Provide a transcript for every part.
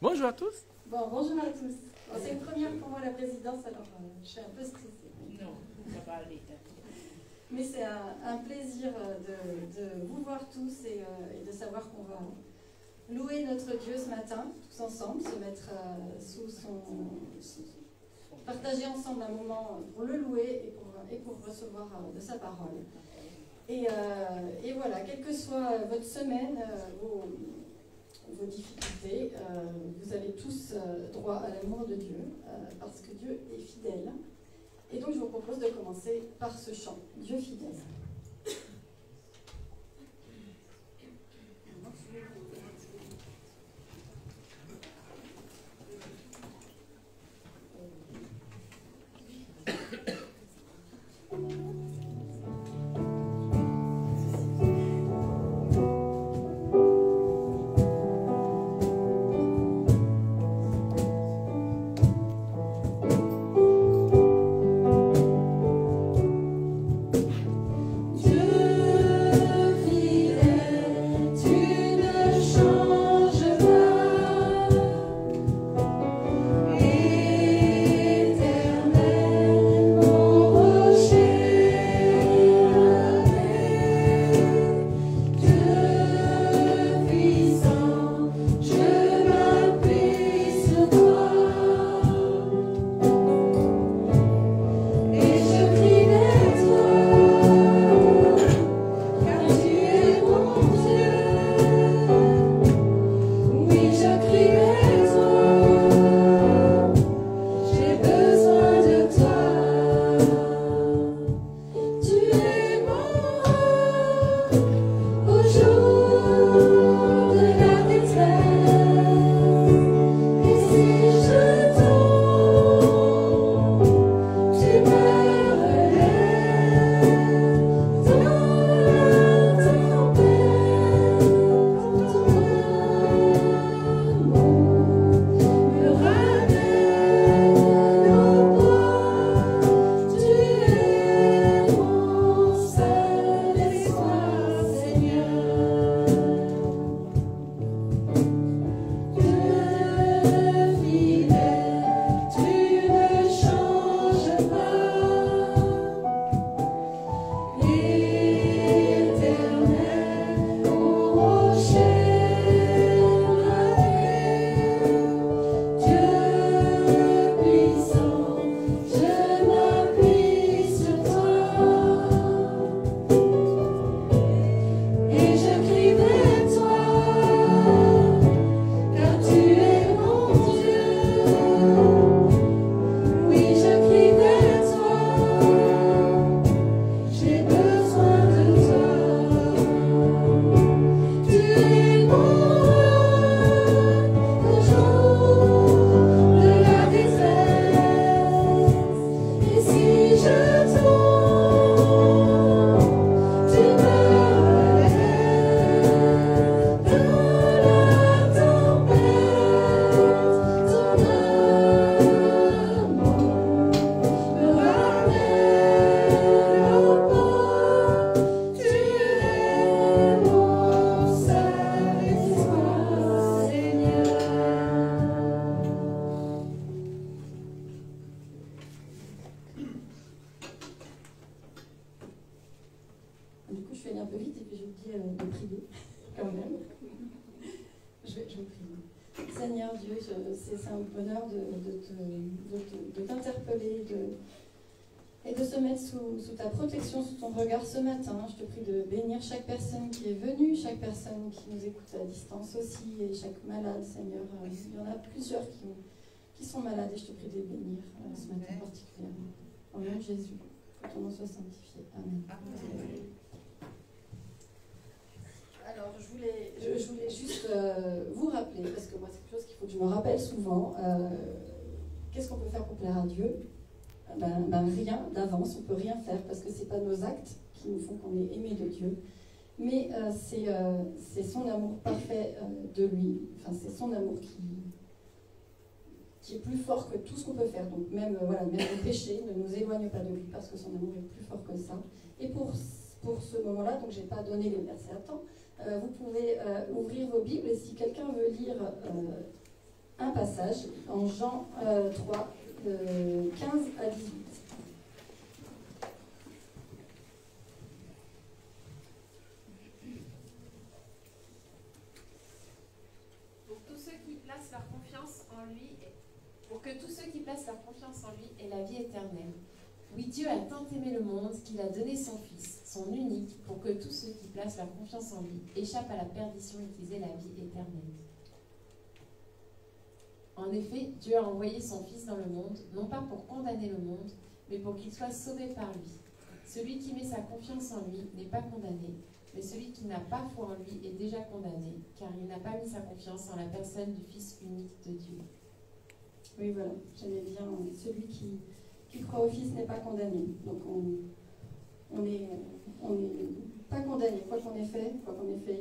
Bonjour à tous. Bon, bonjour à tous. Bon, c'est une première pour moi la présidence, alors je suis un peu stressée. Non, ça va aller. Mais c'est un plaisir de vous voir tous et de savoir qu'on va louer notre Dieu ce matin, tous ensemble, se mettre partager ensemble un moment pour le louer et pour recevoir de sa parole. Et voilà, quelle que soit votre semaine, vos difficultés, vous avez tous droit à l'amour de Dieu, parce que Dieu est fidèle. Et donc je vous propose de commencer par ce chant, Dieu fidèle. C'est un bonheur de t'interpeller et de se mettre sous ta protection, sous ton regard ce matin. Je te prie de bénir chaque personne qui est venue, chaque personne qui nous écoute à distance aussi, et chaque malade, Seigneur. Il y en a plusieurs qui sont malades, et je te prie de les bénir ce matin particulièrement. Au nom de Jésus, que ton nom soit sanctifié. Amen. Alors, je voulais juste vous rappeler, parce que moi, c'est quelque chose qu'il faut que je me rappelle souvent, qu'est-ce qu'on peut faire pour plaire à Dieu ? Rien d'avance, on ne peut rien faire, parce que ce n'est pas nos actes qui nous font qu'on est aimé de Dieu, mais c'est son amour parfait de lui, enfin, c'est son amour qui est plus fort que tout ce qu'on peut faire. Donc même le péché ne nous éloigne pas de lui, parce que son amour est plus fort que ça. Et pour ce moment-là, donc je n'ai pas donné les versets à temps, vous pouvez ouvrir vos Bibles, et si quelqu'un veut lire un passage en Jean 3, 15 à 18. Pour que tous ceux qui placent leur confiance en lui aient la vie éternelle. Oui, Dieu a tant aimé le monde qu'il a donné son Fils, son unique, pour que tous ceux qui placent leur confiance en lui échappent à la perdition et qu'ils aient la vie éternelle. En effet, Dieu a envoyé son Fils dans le monde, non pas pour condamner le monde, mais pour qu'il soit sauvé par lui. Celui qui met sa confiance en lui n'est pas condamné, mais celui qui n'a pas foi en lui est déjà condamné, car il n'a pas mis sa confiance en la personne du Fils unique de Dieu. Oui, voilà, j'aimais bien, celui qui croit au Fils n'est pas condamné. Donc on n'est pas condamné, quoi qu'on ait fait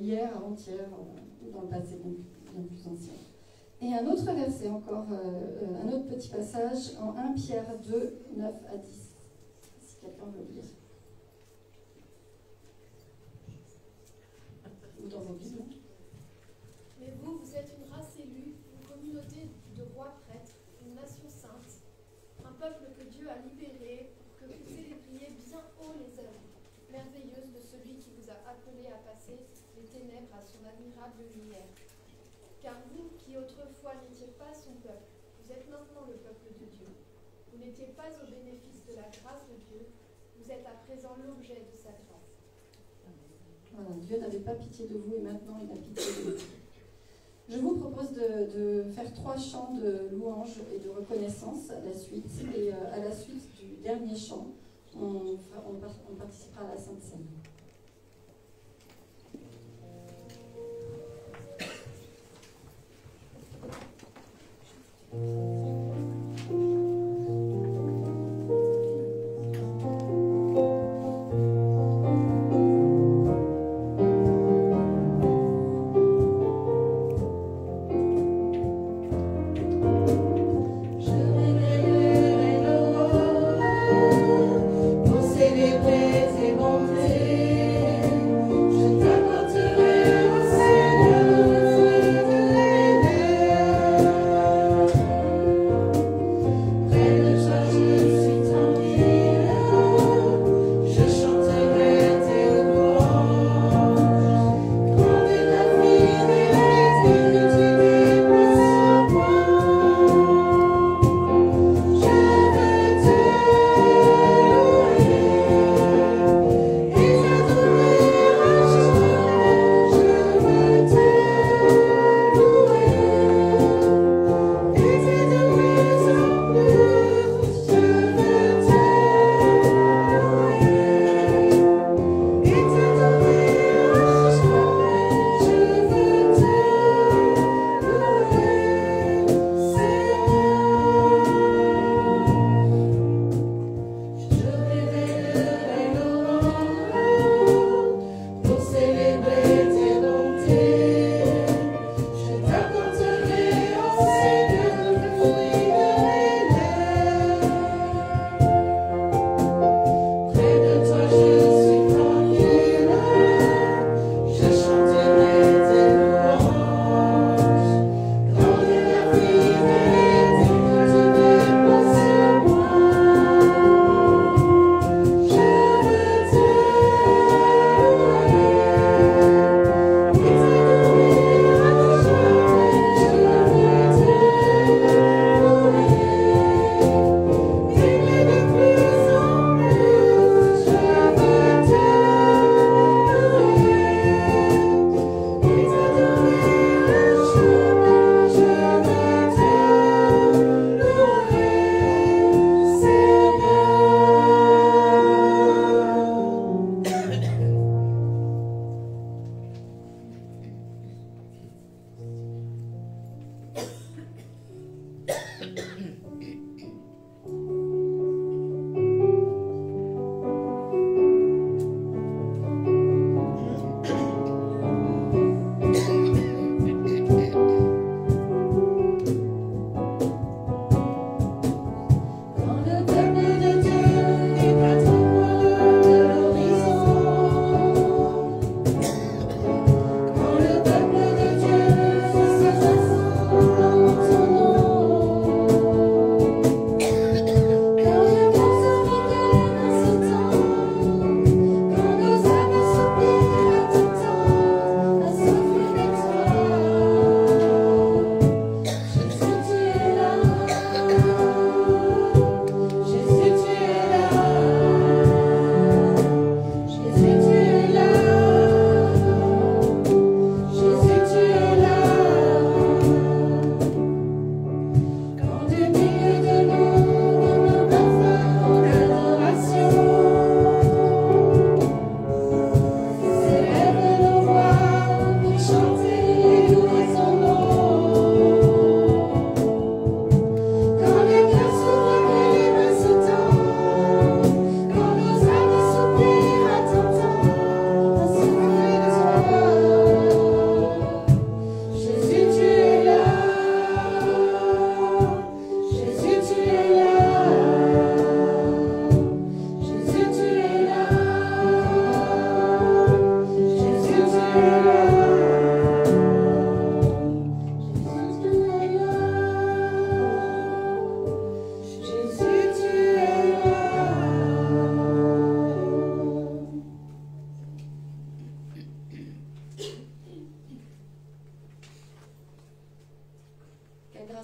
hier, avant-hier, dans le passé bien plus ancien. Et un autre verset encore, un autre petit passage en 1 Pierre 2, 9 à 10, si quelqu'un veut lire. Ou dans vos Bibles. Mais vous, vous êtes une race élue, une communauté de rois prêtres, une nation sainte, un peuple que Dieu a libéré pour que vous célébriez bien haut les œuvres merveilleuses de celui qui vous a appelé à passer des ténèbres à son admirable lumière. Car vous, qui autrefois n'étiez pas son peuple, vous êtes maintenant le peuple de Dieu. Vous n'étiez pas au bénéfice de la grâce de Dieu, vous êtes à présent l'objet de sa grâce. Voilà, Dieu n'avait pas pitié de vous et maintenant il a pitié de vous. Je vous propose de faire 3 chants de louange et de reconnaissance à la suite. Et à la suite du dernier chant, on participera à la Sainte Seine. Pour célébrer tes bontés.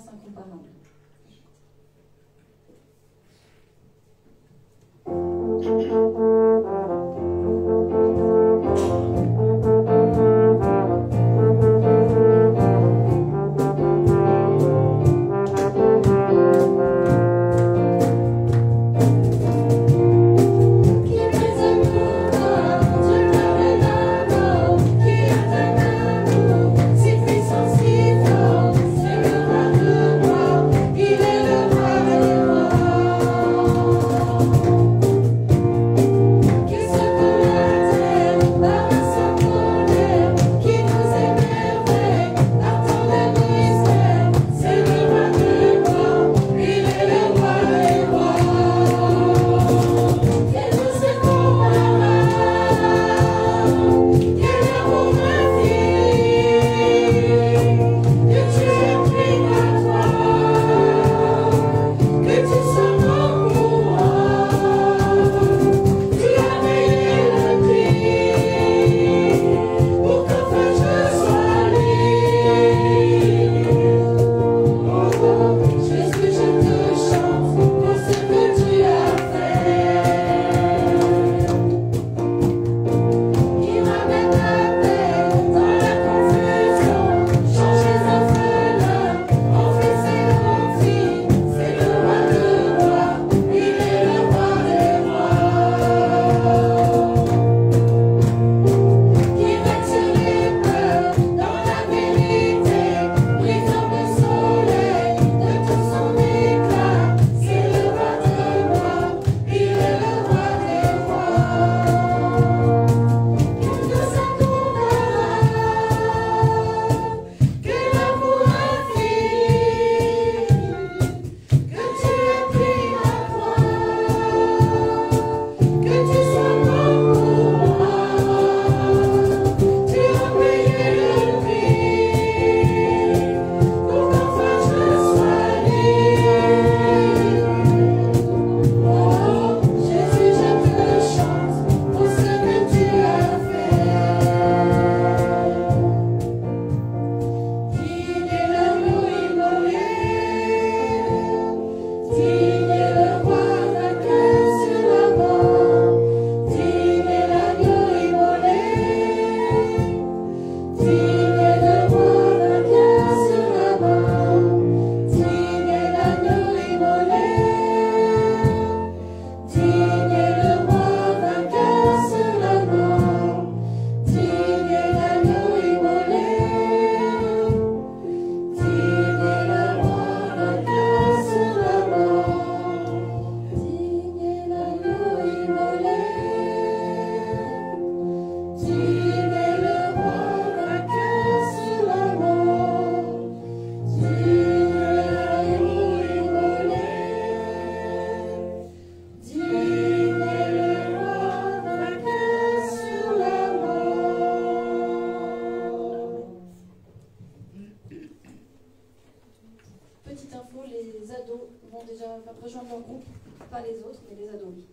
grâce incomparable. Rejoindre leur groupe, pas les autres, mais les ados, oui.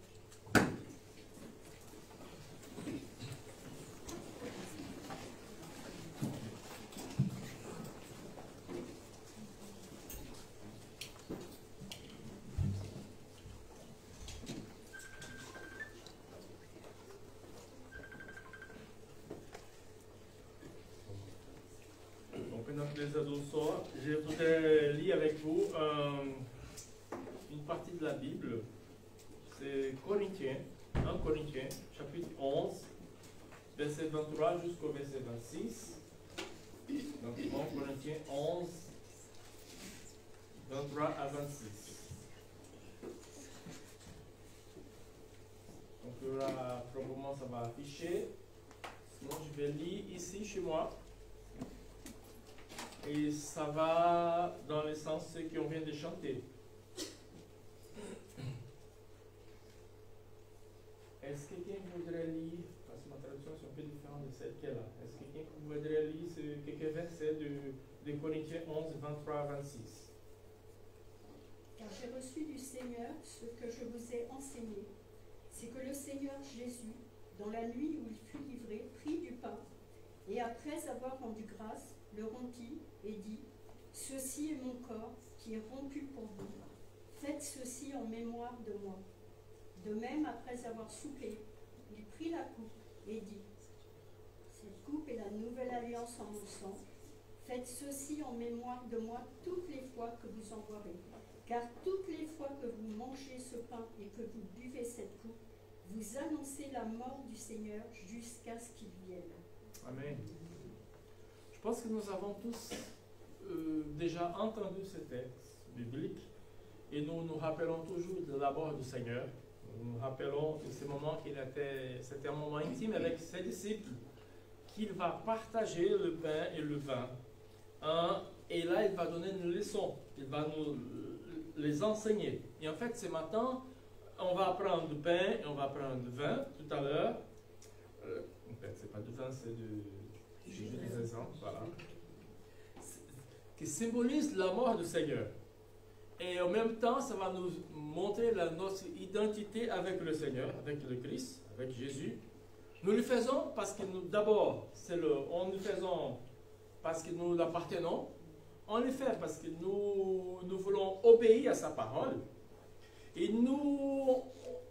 Donc, pendant que les ados sortent, je voudrais lire avec vous une partie de la Bible. C'est Corinthiens, 1 Corinthiens, chapitre 11, verset 23 jusqu'au verset 26. Donc 1 Corinthiens 11, 23 à 26. Donc là, probablement ça va afficher. Sinon, je vais lire ici chez moi. Et ça va dans le sens de ce qu'on vient de chanter. Est-ce que quelqu'un voudrait lire, parce que ma traduction est un peu différente de celle qu'elle a, est-ce que quelqu'un voudrait lire quelques versets de Corinthiens 11, 23 à 26? Car j'ai reçu du Seigneur ce que je vous ai enseigné, c'est que le Seigneur Jésus, dans la nuit où il fut livré, prit du pain, et après avoir rendu grâce, le rompit et dit : Ceci est mon corps qui est rompu pour vous. Faites ceci en mémoire de moi. De même, après avoir soupé, il prit la coupe et dit, cette coupe est la nouvelle alliance en mon sang. Faites ceci en mémoire de moi toutes les fois que vous en boirez. Car toutes les fois que vous mangez ce pain et que vous buvez cette coupe, vous annoncez la mort du Seigneur jusqu'à ce qu'il vienne. Amen. Je pense que nous avons tous déjà entendu ce texte biblique et nous nous rappelons toujours de la mort du Seigneur. Nous nous rappelons de ce moment c'était un moment intime avec ses disciples, qu'il va partager le pain et le vin. Et là, il va donner une leçon, il va nous les enseigner. Et en fait, ce matin, on va prendre du pain et on va prendre du vin tout à l'heure. En fait, c'est pas du vin, c'est du jus de raisin, voilà. Qui symbolise la mort du Seigneur. Et en même temps, ça va nous montrer notre identité avec le Seigneur, avec le Christ, avec Jésus. Nous le faisons parce que d'abord, on le faisons parce que nous l'appartenons. On le fait parce que nous voulons obéir à sa parole. Et nous,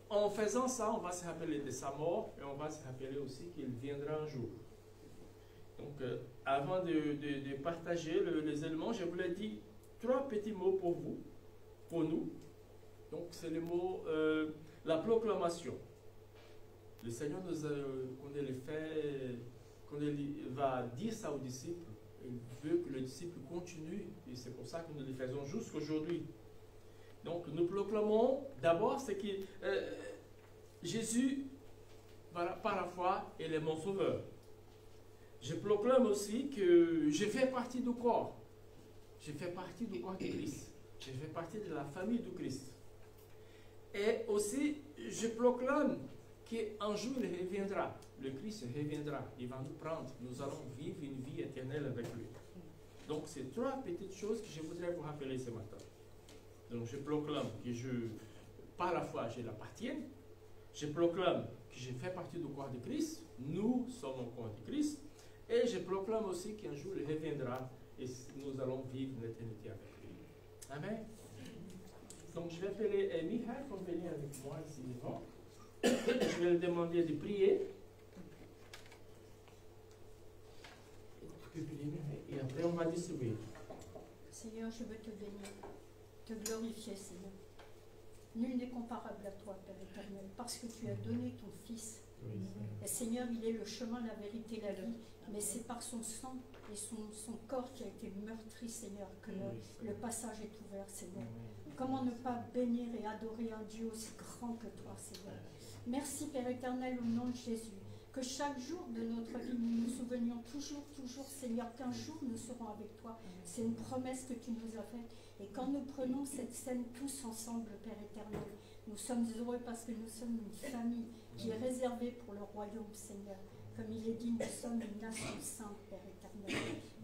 en faisant ça, on va se rappeler de sa mort et on va se rappeler aussi qu'il viendra un jour. Donc, avant de partager les éléments, je voulais dire 3 petits mots pour vous, pour nous. Donc, c'est le mot, la proclamation. Le Seigneur quand il va dire ça aux disciples, il veut que les disciples continuent, et c'est pour ça que nous le faisons jusqu'aujourd'hui. Donc, nous proclamons d'abord ce que Jésus, par la foi, il est mon sauveur. Je proclame aussi que je fais partie du corps. Je fais partie du corps de Christ. Je fais partie de la famille du Christ. Et aussi, je proclame qu'un jour il reviendra. Le Christ reviendra. Il va nous prendre. Nous allons vivre une vie éternelle avec lui. Donc, c'est 3 petites choses que je voudrais vous rappeler ce matin. Donc, je proclame que par la foi, je l'appartiens. Je proclame que je fais partie du corps de Christ. Nous sommes au corps de Christ. Et je proclame aussi qu'un jour il reviendra et nous allons vivre l'éternité avec lui. Amen. Donc, je vais appeler Michael pour venir avec moi ici devant. Je vais lui demander de prier. Et après, on va distribuer. Seigneur, je veux te bénir, te glorifier, Seigneur. Nul n'est comparable à toi, Père éternel, parce que tu as donné ton Fils. Oui, et Seigneur, il est le chemin, la vérité, la vie, mais c'est par son sang et son corps qui a été meurtri, Seigneur, que le passage est ouvert, Seigneur. Comment ne pas bénir et adorer un Dieu aussi grand que toi, Seigneur. Merci, Père éternel, au nom de Jésus. Que chaque jour de notre vie, nous nous souvenions toujours, Seigneur, qu'un jour nous serons avec toi. C'est une promesse que tu nous as faite. Et quand nous prenons cette scène tous ensemble, Père éternel, nous sommes heureux parce que nous sommes une famille qui est réservée pour le royaume, Seigneur. Comme il est dit, nous sommes une nation sainte, Père éternel.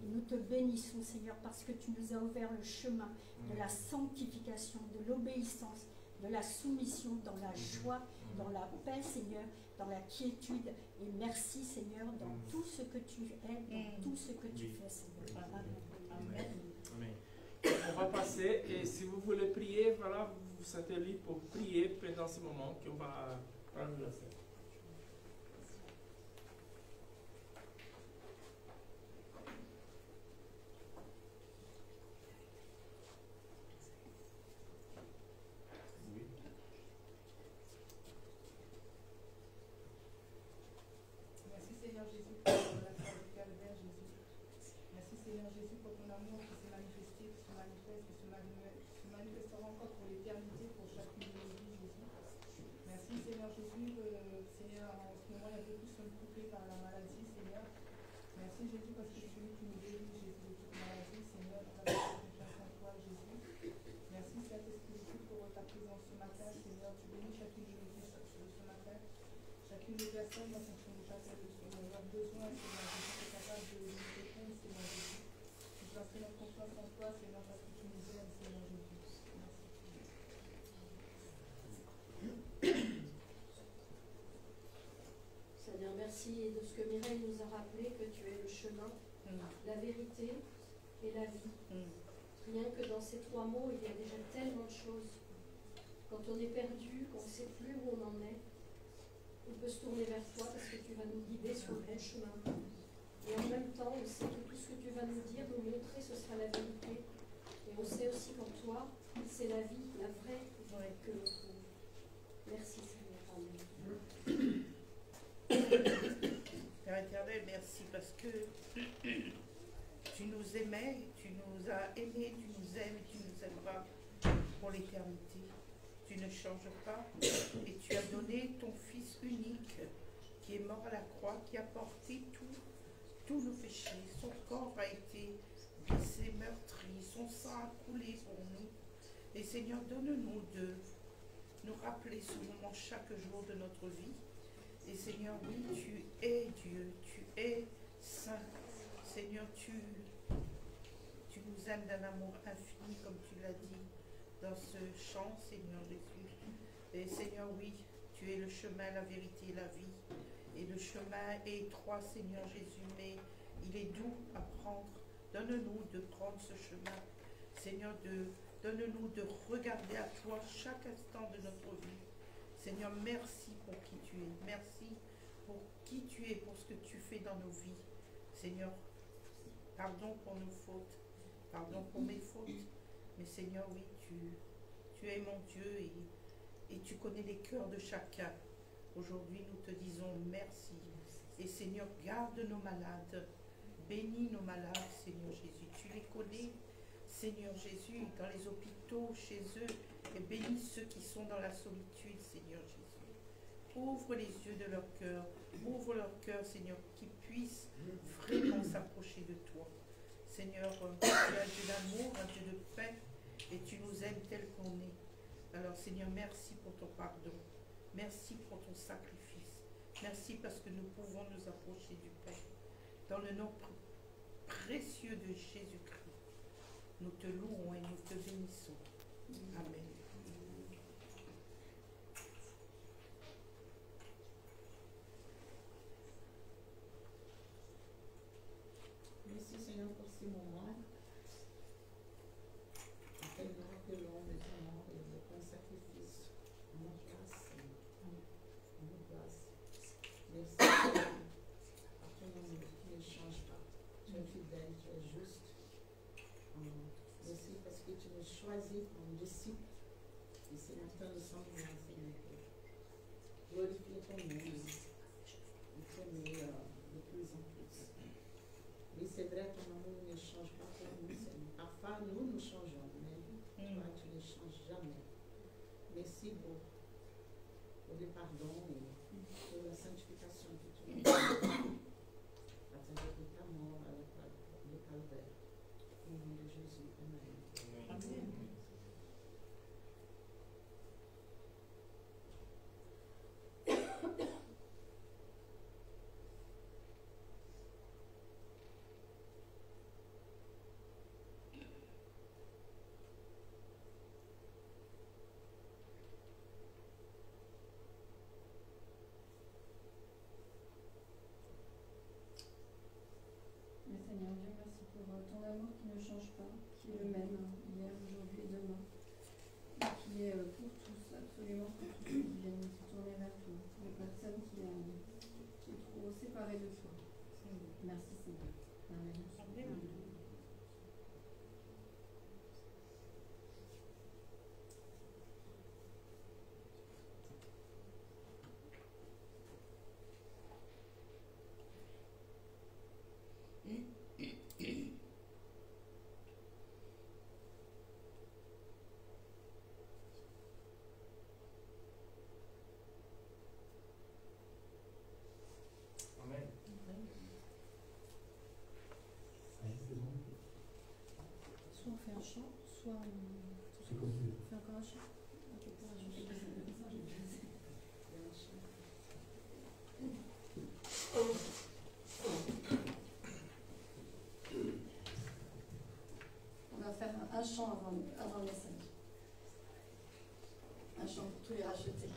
Et nous te bénissons, Seigneur, parce que tu nous as ouvert le chemin de la sanctification, de l'obéissance, de la soumission, dans la joie, dans la paix, Seigneur, dans la quiétude. Et merci, Seigneur, dans tout ce que tu es, dans tout ce que tu fais, Seigneur. Amen. Amen. On va passer, et si vous voulez prier, voilà, vous vous sentez libre pour prier pendant ce moment qu'on va prendre la scène. Merci Seigneur Jésus pour la croix du calvaire, Jésus. Merci Seigneur Jésus pour ton amour qui s'est manifesté, qui se manifeste, qui se manifestera encore pour l'éternité, pour chacune de nos vies, Jésus. Merci Seigneur Jésus, Seigneur, en ce moment il y a beaucoup qui sont coupés par la maladie, Seigneur. Merci Jésus parce que tu es celui qui nous guérit, Jésus, de toute maladie, Seigneur. On a confiance en toi, Jésus. Merci Saint-Esprit pour ta présence ce matin, Seigneur. Tu bénis chacune de nos vies ce matin. Chacune des personnes en fonction de leurs besoins, Seigneur Jésus, tu es capable de nous répondre, Seigneur Jésus. Nous plaçons notre confiance en toi, Seigneur, parce que tu nous aimes, Seigneur Jésus. Seigneur, merci de ce que Mireille nous a rappelé, que tu es le chemin, la vérité et la vie. Rien que dans ces 3 mots, il y a déjà tellement de choses. Quand on est perdu, qu'on ne sait plus où on en est, on peut se tourner vers toi parce que tu vas nous guider sur le bon chemin. Et en même temps, on sait que tout ce que tu vas nous dire, nous montrer, ce sera la vérité. Et on sait aussi qu'en toi, c'est la vie, la vraie que l'on trouve. Merci Seigneur. Amen. Père éternel, merci parce que tu nous aimais, tu nous as aimés, tu nous aimes et tu nous aimeras pour l'éternité. Tu ne changes pas et tu as donné ton Fils unique qui est mort à la croix, qui a porté tous nos péchés. Son corps a été blessé, meurtri, son sang a coulé pour nous. Et Seigneur, donne-nous de nous rappeler ce moment chaque jour de notre vie. Et Seigneur, oui, tu es Dieu, tu es saint. Seigneur, tu nous aimes d'un amour infini, comme tu l'as dit dans ce chant, Seigneur Jésus. Et Seigneur, oui, tu es le chemin, la vérité et la vie. Et le chemin est étroit, Seigneur Jésus, mais il est doux à prendre. Donne-nous de prendre ce chemin. Seigneur, donne-nous de regarder à toi chaque instant de notre vie. Seigneur, merci pour qui tu es. Merci pour qui tu es, pour ce que tu fais dans nos vies. Seigneur, pardon pour nos fautes, pardon pour mes fautes. Mais Seigneur, oui, tu es mon Dieu et tu connais les cœurs de chacun. Aujourd'hui, nous te disons merci. Et Seigneur, garde nos malades. Bénis nos malades, Seigneur Jésus. Tu les connais, Seigneur Jésus, dans les hôpitaux, chez eux. Et bénis ceux qui sont dans la solitude, Seigneur Jésus. Ouvre les yeux de leur cœur. Ouvre leur cœur, Seigneur, qu'ils puissent vraiment s'approcher de toi. Seigneur, tu es un Dieu d'amour, un Dieu de paix, et tu nous aimes tel qu'on est. Alors, Seigneur, merci pour ton pardon. Merci pour ton sacrifice. Merci parce que nous pouvons nous approcher du Père. Dans le nom précieux de Jésus-Christ, nous te louons et nous te bénissons. Amen. Merci Seigneur pour ces moments. Afin que nous rappelons de ton nom et de ton sacrifice en notre place. En notre place. Merci pour ton nom qui ne change pas. Tu es fidèle, tu es juste. Merci parce que tu nous choisis comme disciples. Et c'est maintenant nous sommes là, Seigneur. Glorifier ton nom et t'aimer de plus en plus. Oui, c'est vrai, ton amour ne change pas pour nous, Seigneur. Parfois, nous changeons, mais toi, tu ne changes jamais. Merci pour le pardon et pour la sanctification que tu nous donnes à travers de ta mort à le calvaire. Au nom de Jésus, Amen. Amen. Mais Seigneur Dieu, merci pour ton amour qui ne change pas, qui est le même hier, aujourd'hui et demain, et qui est pour tous, absolument pour tous ceux qui viennent se tourner vers toi, pour les personnes qui est trop séparées de toi. Merci Seigneur. Amen. Amen. Amen. Soit on fait un chant, soit on fait encore un chant. Ok, pour un On va faire un chant avant le message. Un chant pour tous les rachetés.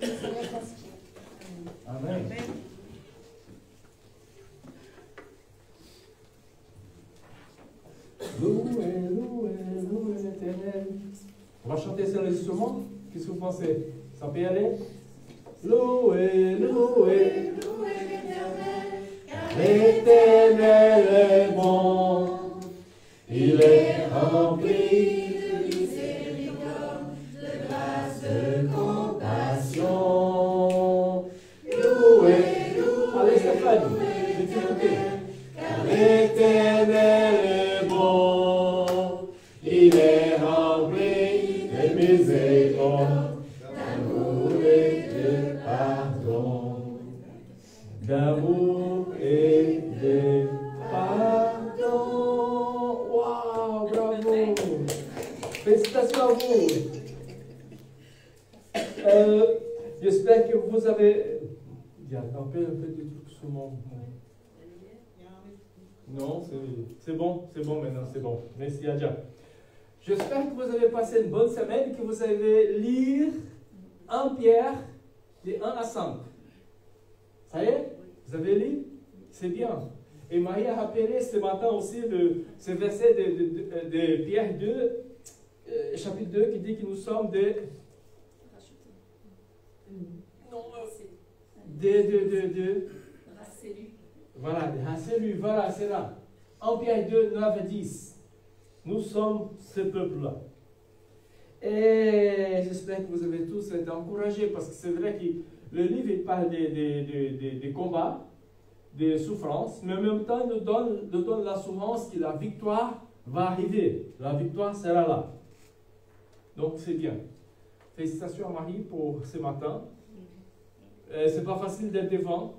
Que le Seigneur t'inspire. Amen. Amen. Louez, louez, louez l'Éternel. On va chanter sur les instruments. Qu'est-ce que vous pensez? Ça peut y aller? Louez, louez, louez l'Éternel, car l'Éternel est bon. Il est rempli de miséricorde, de grâce, de compassion. Louez, louez, allez Stéphane, je vais t'écouter. Car l'Éternel est bon, il est rempli de miséricorde, d'amour et de pardon. D'amour et de pardon. Waouh, bravo. Félicitations à vous. J'espère que vous avez... Il y a un peu de trucs sur mon... Non, c'est bon maintenant, c'est bon. Merci Adja. J'espère que vous avez passé une bonne semaine, que vous avez lire 1 Pierre de 1 à 5. Ça y est? Vous avez lu? C'est bien. Et Marie a rappelé ce matin aussi ce verset de Pierre 2, chapitre 2, qui dit que nous sommes des... Non, voilà, des racélus, voilà, c'est là. En Pierre 2, 9 et 10. Nous sommes ce peuple-là. Et j'espère que vous avez tous été encouragés, parce que c'est vrai que le livre il parle des combats, des souffrances, mais en même temps, il nous donne l'assurance que la victoire va arriver. La victoire sera là. Donc, c'est bien. Félicitations à Marie pour ce matin. C'est pas facile d'être devant.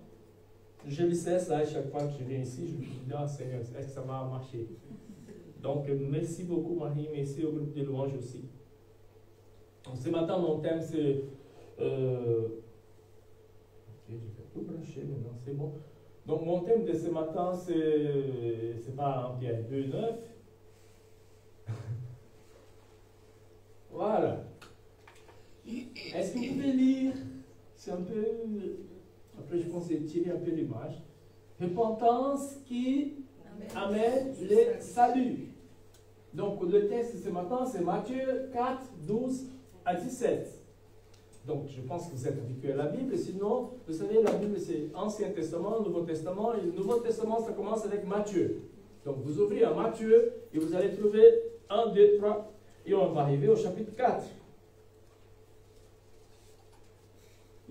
Je le sais, ça, à chaque fois que je viens ici, je me dis, ah Seigneur, est-ce que ça va marcher? Donc, merci beaucoup Marie, merci au groupe de louanges aussi. Donc, ce matin, mon thème, c'est... Ok, je vais tout brancher maintenant, c'est bon. Donc, mon thème de ce matin, c'est pas 1 Pierre 2, 9. Voilà. Est-ce que vous pouvez lire? C'est un peu... Après, je pense tirer un peu l'image. Repentance qui amène le salut. Donc, le texte de ce matin, c'est Matthieu 4, 12 à 17. Donc, je pense que vous êtes habitués à la Bible. Sinon, vous savez, la Bible, c'est Ancien Testament, Nouveau Testament. Et le Nouveau Testament, ça commence avec Matthieu. Donc, vous ouvrez à Matthieu et vous allez trouver 1, 2, 3. Et on va arriver au chapitre 4.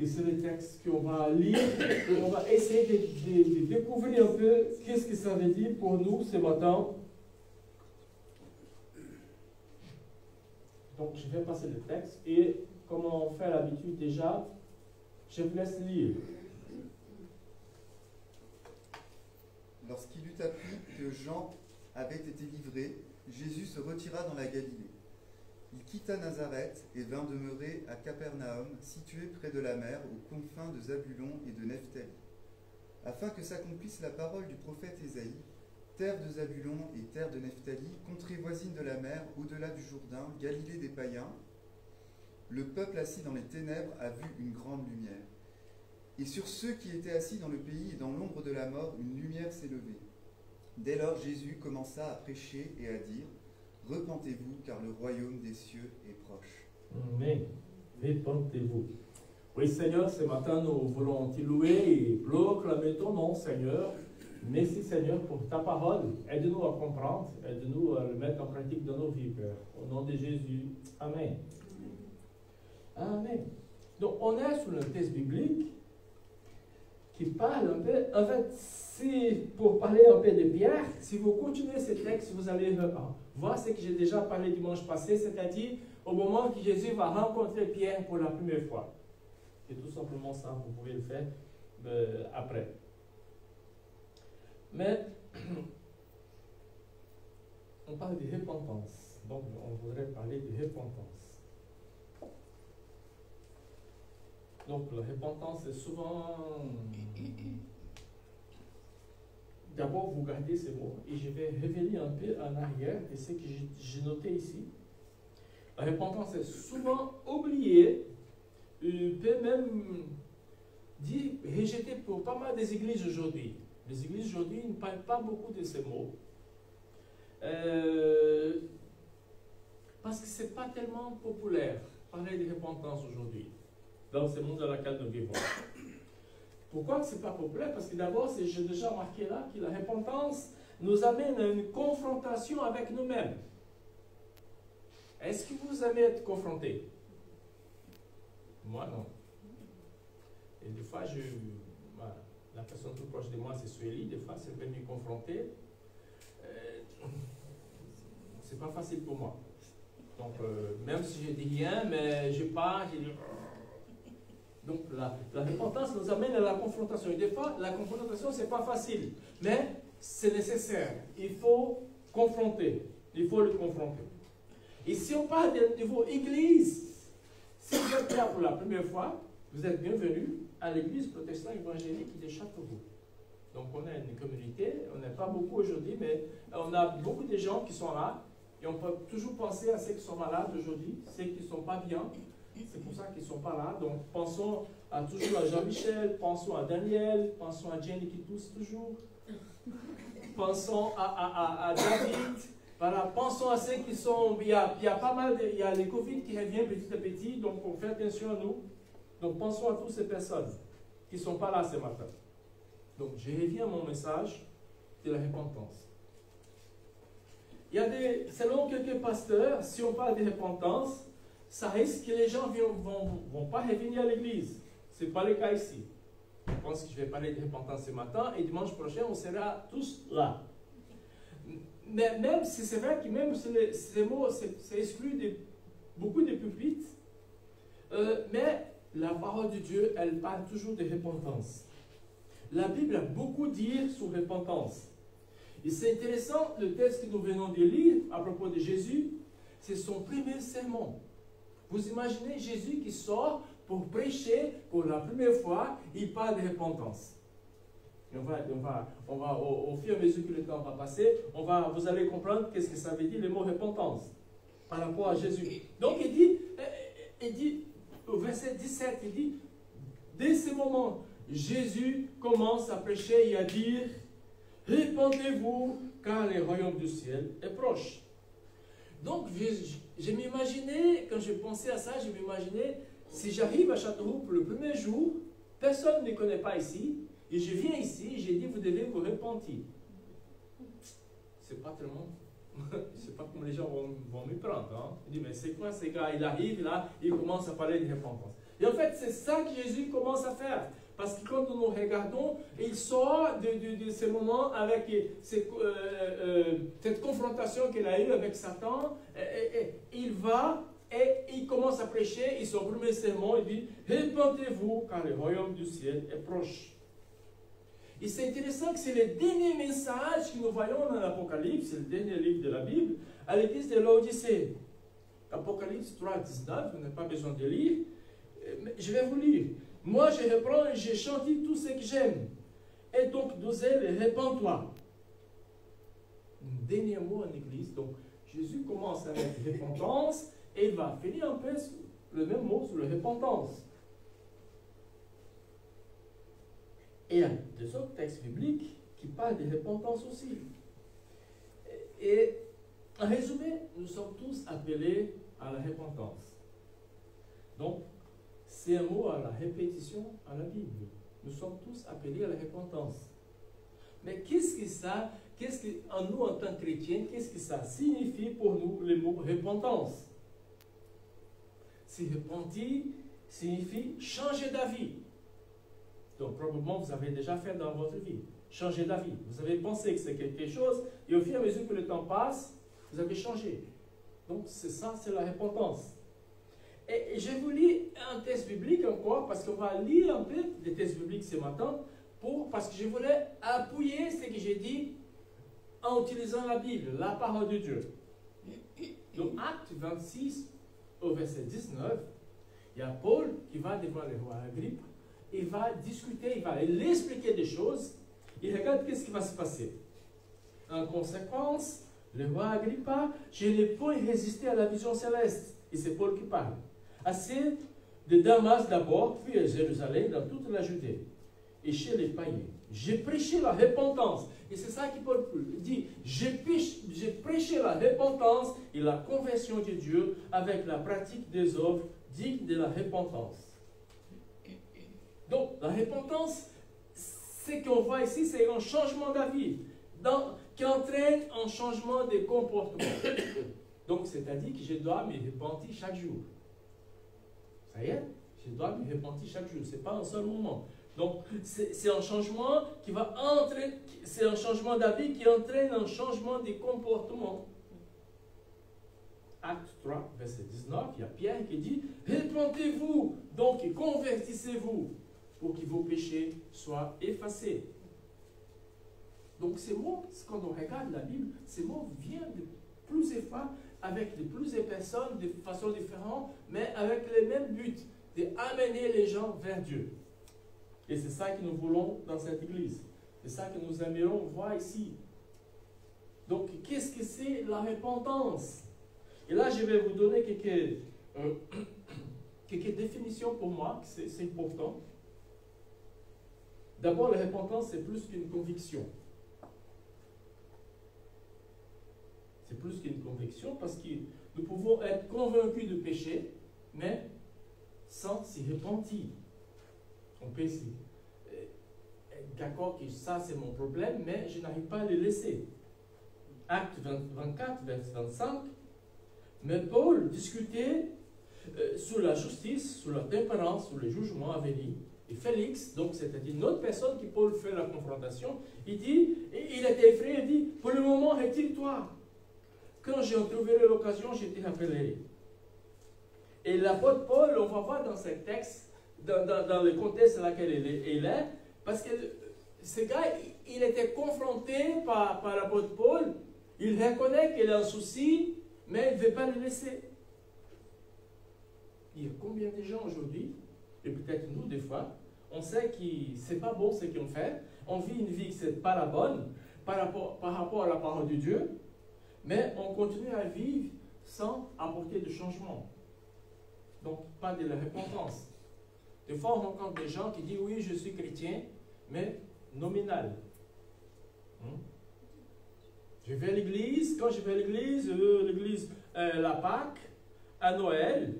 Et c'est le texte qu'on va lire et on va essayer de découvrir un peu qu'est-ce que ça veut dire pour nous ce matin. Donc, je vais passer le texte et comme on fait l'habitude déjà, je vous laisse lire. Lorsqu'il eut appris que Jean avait été livré, Jésus se retira dans la Galilée. Il quitta Nazareth et vint demeurer à Capernaum, situé près de la mer, aux confins de Zabulon et de Nephtali, afin que s'accomplisse la parole du prophète Ésaïe, terre de Zabulon et terre de Nephtali, contrée voisine de la mer, au-delà du Jourdain, Galilée des païens. Le peuple assis dans les ténèbres a vu une grande lumière. Et sur ceux qui étaient assis dans le pays et dans l'ombre de la mort, une lumière s'est levée. Dès lors, Jésus commença à prêcher et à dire: repentez-vous, car le royaume des cieux est proche. Amen. Repentez-vous. Oui, Seigneur, ce matin, nous voulons te louer et proclamer ton nom, Seigneur. Merci, Seigneur, pour ta parole. Aide-nous à comprendre, aide-nous à le mettre en pratique dans nos vies, Père. Au nom de Jésus. Amen. Amen. Donc, on est sur le texte biblique qui parle un peu, en fait, pour parler un peu de Pierre, si vous continuez ce texte, vous allez voir ce que j'ai déjà parlé dimanche passé, c'est-à-dire au moment que Jésus va rencontrer Pierre pour la première fois. C'est tout simplement ça, vous pouvez le faire après. Mais, on parle de repentance, donc on voudrait parler de repentance. Donc la repentance est souvent... D'abord, vous gardez ces mots et je vais revenir un peu en arrière de ce que j'ai noté ici. La repentance est souvent oubliée peut même dire rejeté pour pas mal des églises aujourd'hui. Les églises aujourd'hui ne parlent pas beaucoup de ces mots. Parce que ce n'est pas tellement populaire parler de repentance aujourd'hui, dans ce monde dans lequel nous vivons. Pourquoi ce n'est pas populaire? Parce que d'abord, j'ai déjà remarqué là que la repentance nous amène à une confrontation avec nous-mêmes. Est-ce que vous aimez être confronté? Moi, non. Et des fois, voilà, la personne plus proche de moi, c'est Sueli. Des fois, c'est peut me confronter. C'est pas facile pour moi. Donc, même si je dis rien, mais je pars, je dis... Donc, la repentance nous amène à la confrontation. Et des fois, la confrontation, c'est pas facile. Mais c'est nécessaire. Il faut confronter. Il faut le confronter. Et si on parle de niveau église, si vous êtes là pour la première fois, vous êtes bienvenus à l'église protestante évangélique de Châteauroux. Donc, on a une communauté, on n'est pas beaucoup aujourd'hui, mais on a beaucoup de gens qui sont là. Et on peut toujours penser à ceux qui sont malades aujourd'hui, ceux qui ne sont pas bien. C'est pour ça qu'ils ne sont pas là. Donc, pensons toujours à Jean-Michel, pensons à Daniel, pensons à Jenny qui tousse toujours. Pensons à David. Voilà, pensons à ceux qui sont... Il y a pas mal il y a les Covid qui reviennent petit à petit, donc on fait attention à nous. Donc, pensons à toutes ces personnes qui ne sont pas là ce matin. Donc, je reviens à mon message de la repentance. Il y a selon quelques pasteurs, si on parle de repentance, ça risque que les gens ne vont pas revenir à l'église. Ce n'est pas le cas ici. Je pense que je vais parler de repentance ce matin et dimanche prochain, on sera tous là. Mais même si c'est vrai que même ces mots, c'est exclu de beaucoup de pupitres, mais la parole de Dieu, elle parle toujours de repentance. La Bible a beaucoup dit sur repentance. Et c'est intéressant, le texte que nous venons de lire à propos de Jésus, c'est son premier sermon. Vous imaginez Jésus qui sort pour prêcher pour la première fois, il parle de repentance. Et on va au fur et à mesure que le temps va passer, vous allez comprendre qu'est-ce que ça veut dire le mot repentance par rapport à Jésus. Donc il dit au verset 17, il dit, dès ce moment, Jésus commence à prêcher et à dire, répandez-vous, car le royaume du ciel est proche. Donc, je m'imaginais, quand je pensais à ça, je m'imaginais, si j'arrive à Châteauroux pour le premier jour, personne ne me connaît pas ici, et je viens ici, et j'ai dit, vous devez vous repentir. C'est pas tellement... c'est pas comme les gens vont me prendre. Hein. Il dit, mais c'est quoi ces gars? Il arrive là, il commence à parler de repentance. Et en fait, c'est ça que Jésus commence à faire. Parce que quand nous regardons, il sort de ce moment avec cette confrontation qu'il a eue avec Satan. Et il va et il commence à prêcher. Et son premier sermon, il dit, répentez-vous car le royaume du ciel est proche. Et c'est intéressant que c'est le dernier message que nous voyons dans l'Apocalypse, c'est le dernier livre de la Bible, à l'église de Laodicée. Apocalypse 3, 19, vous n'avez pas besoin de lire. Je vais vous lire. Moi, je reprends et je chante tout ce que j'aime. Et donc, d'oser, répands-toi. Un dernier mot en église. Donc, Jésus commence avec repentance et il va finir un peu le même mot sur la repentance. Et il y a deux autres textes bibliques qui parlent de repentance aussi. Et en résumé, nous sommes tous appelés à la repentance. Donc, c'est un mot à la répétition à la Bible. Nous sommes tous appelés à la repentance. Mais qu'est-ce que en nous, en tant que chrétiens, qu'est-ce que ça signifie pour nous, le mot repentance? Se repentir signifie changer d'avis. Donc, probablement, vous avez déjà fait dans votre vie. Changer d'avis. Vous avez pensé que c'est quelque chose, et au fur et à mesure que le temps passe, vous avez changé. Donc, c'est ça, c'est la repentance. Et je vous lis un texte biblique encore, parce qu'on va lire un peu des textes bibliques ce matin, parce que je voulais appuyer ce que j'ai dit en utilisant la Bible, la parole de Dieu. Donc, Acte 26, au verset 19, il y a Paul qui va devant le roi Agrippe, il va discuter, il va lui expliquer des choses, et regarde qu'est-ce qui va se passer. En conséquence, le roi Agrippa, je n'ai point résisté à la vision céleste, et c'est Paul qui parle. Assez de Damas d'abord, puis à Jérusalem, dans toute la Judée, et chez les païens. J'ai prêché la repentance. Et c'est ça qui Paul dit. J'ai prêché la repentance et la conversion de Dieu avec la pratique des œuvres dignes de la repentance. Donc, la repentance, ce qu'on voit ici, c'est un changement d'avis qui entraîne un changement de comportement. Donc, c'est-à-dire que je dois me repentir chaque jour. Ça y est, je dois me repentir chaque jour. Ce n'est pas un seul moment. Donc, c'est un changement qui va entraîner, c'est un changement d'avis qui entraîne un changement de comportement. Acte 3, verset 19, il y a Pierre qui dit « Repentez-vous, donc et convertissez-vous, pour que vos péchés soient effacés. » Donc ces mots, quand on regarde la Bible, ces mots viennent de plusieurs fois, avec de plusieurs personnes, de façon différente, mais avec le même but, d'amener les gens vers Dieu. Et c'est ça que nous voulons dans cette église. C'est ça que nous aimerions voir ici. Donc, qu'est-ce que c'est la repentance? Et là, je vais vous donner quelques définitions pour moi, c'est important. D'abord, la repentance, c'est plus qu'une conviction. C'est plus qu'une conviction parce que nous pouvons être convaincus de péché, mais sans s'y repentir. On peut être d'accord que ça c'est mon problème, mais je n'arrive pas à le laisser. Acte 24, verset 25. Mais Paul discutait sur la justice, sur la tempérance, sur le jugement à venir. Et Félix, donc c'était une autre personne qui Paul fait la confrontation, il dit, il était effrayé, il dit, pour le moment, retire-toi. Quand j'en trouverai l'occasion, je te rappellerai. Et l'apôtre Paul, on va voir dans ce texte, dans le contexte dans lequel il est, parce que ce gars, il était confronté par l'apôtre Paul, il reconnaît qu'il a un souci, mais il ne veut pas le laisser. Il y a combien de gens aujourd'hui, et peut-être nous des fois, on sait que ce n'est pas bon ce qu'on fait, on vit une vie qui n'est pas la bonne par rapport à la parole de Dieu, mais on continue à vivre sans apporter de changement. Donc, pas de la repentance. Des fois, on rencontre des gens qui disent « Oui, je suis chrétien », mais nominal. Je vais à l'église, quand je vais à l'église, la Pâques, à Noël,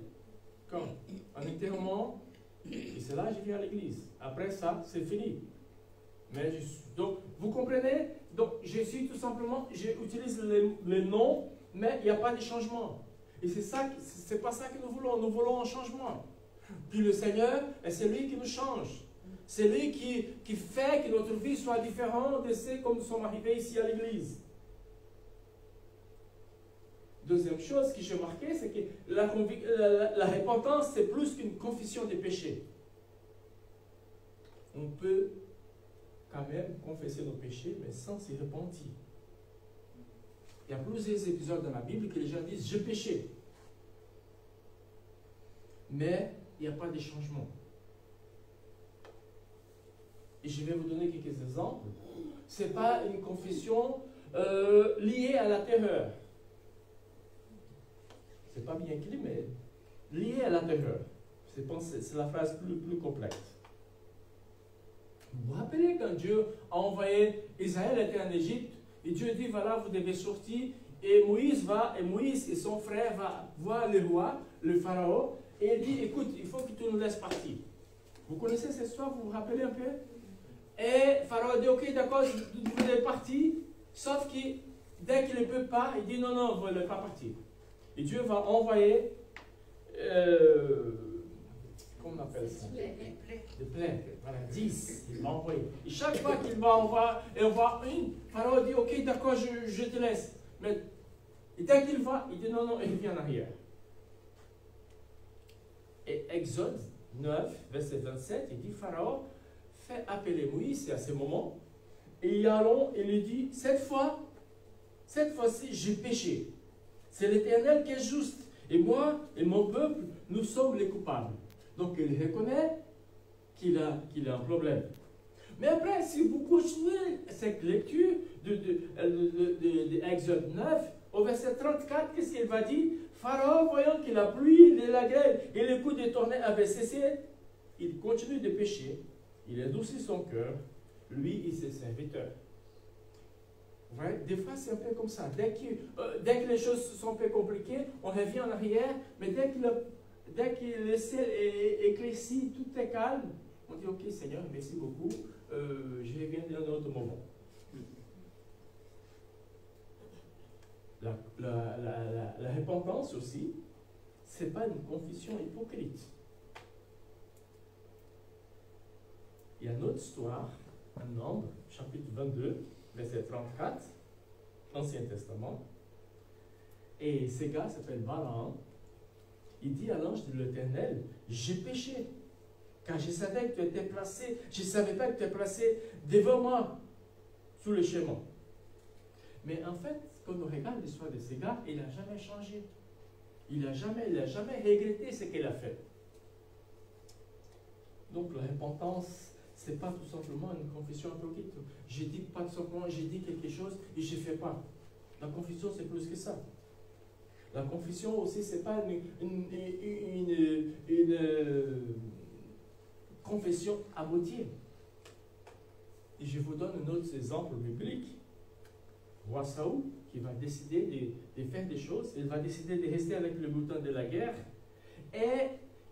quand un enterrement, et c'est là que je viens à l'église. Après ça, c'est fini. Mais donc, vous comprenez? Donc, je suis tout simplement, j'utilise les noms, mais il n'y a pas de changement. Et c'est pas ça que nous voulons. Nous voulons un changement. Puis le Seigneur, c'est lui qui nous change. C'est lui qui fait que notre vie soit différente de ce comme nous sommes arrivés ici à l'église. Deuxième chose que j'ai remarqué, c'est que la repentance, c'est plus qu'une confession des péchés. On peut quand même confesser nos péchés, mais sans s'y repentir. Il y a plusieurs épisodes dans la Bible que les gens disent « je péchais ». Mais il n'y a pas de changement. Et je vais vous donner quelques exemples. Ce n'est pas une confession liée à la terreur. Ce n'est pas bien écrit, mais liée à la terreur. C'est la phrase plus complexe. Vous vous rappelez quand Dieu a envoyé, Israël était en Égypte, et Dieu dit, voilà, vous devez sortir, et Moïse et son frère va voir le roi, le pharaon, et il dit, écoute, il faut que tu nous laisses partir. Vous connaissez cette histoire, vous vous rappelez un peu? Et pharaon dit, ok, d'accord, vous devez partir, sauf que dès qu'il ne peut pas, il dit, non, vous ne voulez pas partir. Et Dieu va envoyer, comment on appelle ça? Des plaies. Voilà, 10, il va envoyer. Et chaque fois qu'il va envoyer une, Pharaon dit, ok, d'accord, je te laisse. Mais dès qu'il va, il dit, non, il revient en arrière. Et Exode 9, verset 27, il dit, Pharaon fait appeler Moïse, c'est à ce moment, et Aaron, il lui dit, cette fois-ci, j'ai péché. C'est l'Éternel qui est juste. Et moi et mon peuple, nous sommes les coupables. Donc il reconnaît qu'il a un problème. Mais après, si vous continuez cette lecture de Exode 9, au verset 34, qu'est-ce qu'il va dire? Pharaon, voyant que la pluie, la grêle et les coups de tonnerre avaient cessé, il continue de pécher, il adoucit son cœur, lui et ses serviteurs. Vous voyez, des fois c'est un peu comme ça. Dès que les choses sont un peu compliquées, on revient en arrière, mais dès que le ciel est éclairci, tout est calme, on dit ok Seigneur, merci beaucoup, je reviens dans un autre moment. La repentance aussi, ce n'est pas une confession hypocrite. Il y a une autre histoire, un Nombre, chapitre 22, verset 34, Ancien Testament. Et ce gars s'appelle Balaam. Il dit à l'ange de l'Éternel, j'ai péché, car je savais que tu étais placé, je ne savais pas que tu étais placé devant moi, sur le chemin. Mais en fait, quand on regarde l'histoire de ce gars, il n'a jamais changé. Il n'a jamais regretté ce qu'il a fait. Donc la repentance, ce n'est pas tout simplement une confession hypocrite. Je dis pas tout simplement, j'ai dit quelque chose et je ne fais pas. La confession, c'est plus que ça. La confession aussi, ce n'est pas une confession à moitié. Et je vous donne un autre exemple biblique. Roi Saoul, qui va décider de faire des choses, il va décider de rester avec le bouton de la guerre. Et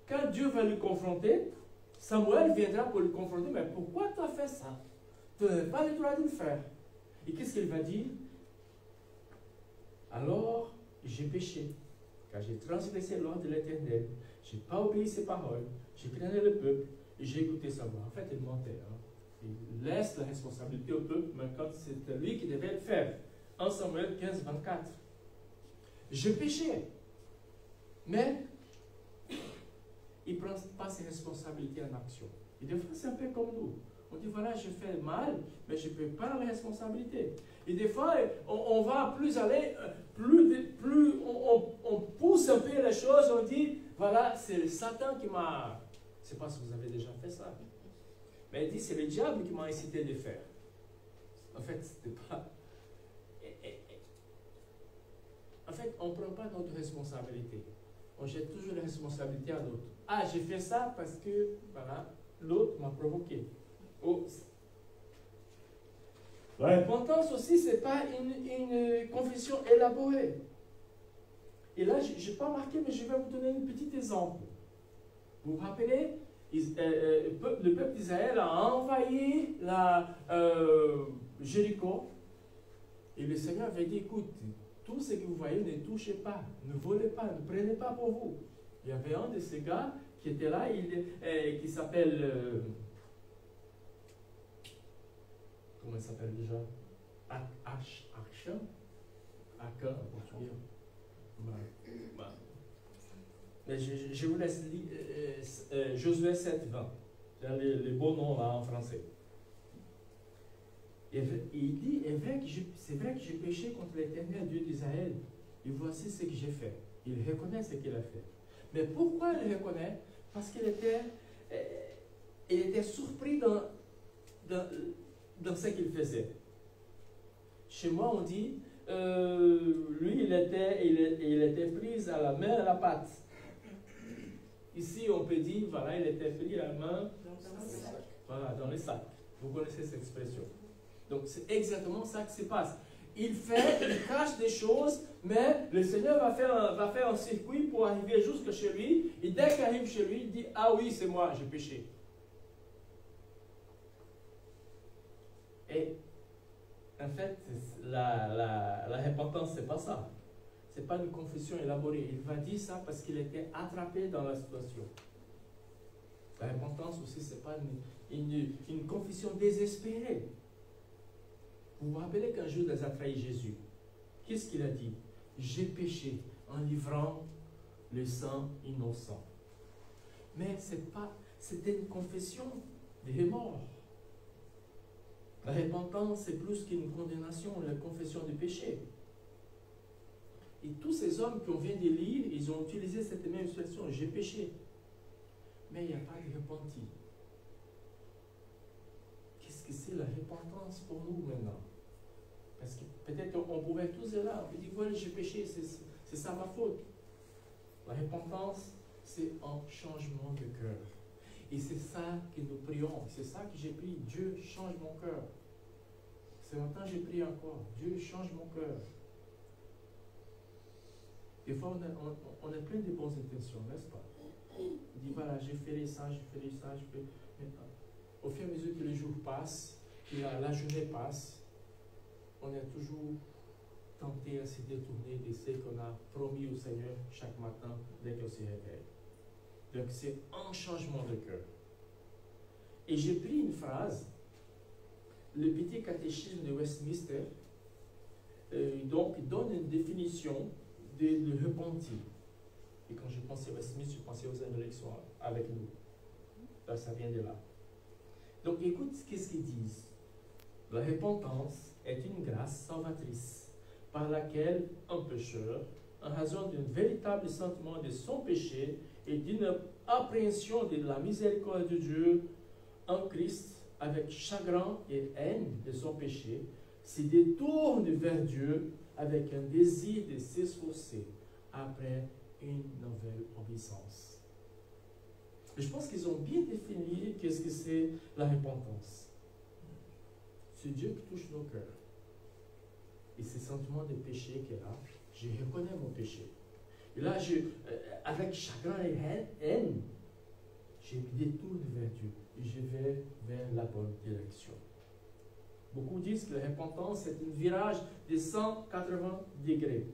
quand Dieu va le confronter, Samuel viendra pour le confronter, mais pourquoi tu as fait ça? Tu n'as pas le droit de le faire. Et qu'est-ce qu'il va dire? Alors, j'ai péché, car j'ai transgressé l'ordre de l'Éternel. Je n'ai pas obéi ses paroles, j'ai craignais le peuple, et j'ai écouté sa voix. En fait, il mentait. Il laisse la responsabilité au peuple, mais quand c'était lui qui devait le faire. 1 Samuel 15, 24. J'ai péché, mais il ne prend pas ses responsabilités en action. Et des fois, c'est un peu comme nous. On dit, voilà, je fais mal, mais je ne peux pas la responsabilité. Et des fois, on va plus aller, plus on pousse un peu les choses, on dit, voilà, c'est le Satan qui m'a... Je ne sais pas si vous avez déjà fait ça. Mais il dit, c'est le diable qui m'a incité de faire. En fait, c'était pas... En fait, on ne prend pas notre responsabilité. On jette toujours la responsabilité à l'autre. Ah, j'ai fait ça parce que, voilà, l'autre m'a provoqué. Oh. La repentance aussi, ce n'est pas une confession élaborée. Et là, je n'ai pas marqué, mais je vais vous donner un petit exemple. Vous vous rappelez, le peuple d'Israël a envahi Jéricho. Et le Seigneur avait dit, écoute, tout ce que vous voyez, ne touchez pas, ne volez pas, ne prenez pas pour vous. Il y avait un de ces gars qui était là, qui s'appelle... comment il s'appelle déjà? Achan en portugais. Mais je vous laisse lire Josué 7, 20. Les beaux noms là en français. Et il dit, c'est vrai que j'ai péché contre l'Éternel Dieu d'Israël. Et voici ce que j'ai fait. Il reconnaît ce qu'il a fait. Mais pourquoi il reconnaît? Parce qu'il était surpris dans ce qu'il faisait. Chez moi, on dit, lui, il était pris à la main, à la patte. Ici, on peut dire, voilà, il était pris à la main, voilà, dans le sac. Vous connaissez cette expression. Donc, c'est exactement ça qui se passe. Il cache des choses, mais le Seigneur va faire un circuit pour arriver jusqu'à chez lui. Et dès qu'il arrive chez lui, il dit, ah oui, c'est moi, j'ai péché. Et en fait, la repentance, ce n'est pas ça. Ce n'est pas une confession élaborée. Il va dire ça parce qu'il était attrapé dans la situation. La repentance aussi, ce n'est pas une confession désespérée. Vous vous rappelez qu'un jour, il a trahi Jésus. Qu'est-ce qu'il a dit? J'ai péché en livrant le sang innocent. Mais c'était une confession de remords. La repentance, c'est plus qu'une condamnation, la confession du péché. Et tous ces hommes qu'on vient de lire, ils ont utilisé cette même expression, j'ai péché. Mais il n'y a pas de repenti. Qu'est-ce que c'est la repentance pour nous maintenant? Parce que peut-être on pourrait tous être là, on peut dire, voilà, j'ai péché, c'est ça ma faute. La repentance, c'est un changement de cœur. Et c'est ça que nous prions. C'est ça que j'ai prié. Dieu, change mon cœur. Ce matin, j'ai prié encore. Dieu, change mon cœur. Des fois, on a plein de bonnes intentions, n'est-ce pas? On dit, voilà, j'ai fait ça, j'ai fait ça, j'ai fait... Mais au fur et à mesure que les jours passent, que la journée passe, on est toujours tenté à se détourner de ce qu'on a promis au Seigneur chaque matin dès qu'on se réveille. Donc, c'est un changement de cœur. Et j'ai pris une phrase, le petit catéchisme de Westminster, donc, donne une définition de repentir. Et quand je pensais à Westminster, je pensais aux Américains qui sont avec nous. Là, ça vient de là. Donc, écoute qu'est-ce qu'ils disent. La repentance est une grâce salvatrice par laquelle un pécheur, en raison d'un véritable sentiment de son péché et d'une appréhension de la miséricorde de Dieu en Christ, avec chagrin et haine de son péché, se détourne vers Dieu avec un désir de s'esforcer après une nouvelle obéissance. Et je pense qu'ils ont bien défini qu'est-ce que c'est la repentance. C'est Dieu qui touche nos cœurs. Et ces sentiments de péché qu'il y a, je reconnais mon péché. Et là, avec chagrin et haine, je me détourne vers Dieu et je vais vers la bonne direction. Beaucoup disent que la repentance est un virage de 180 degrés.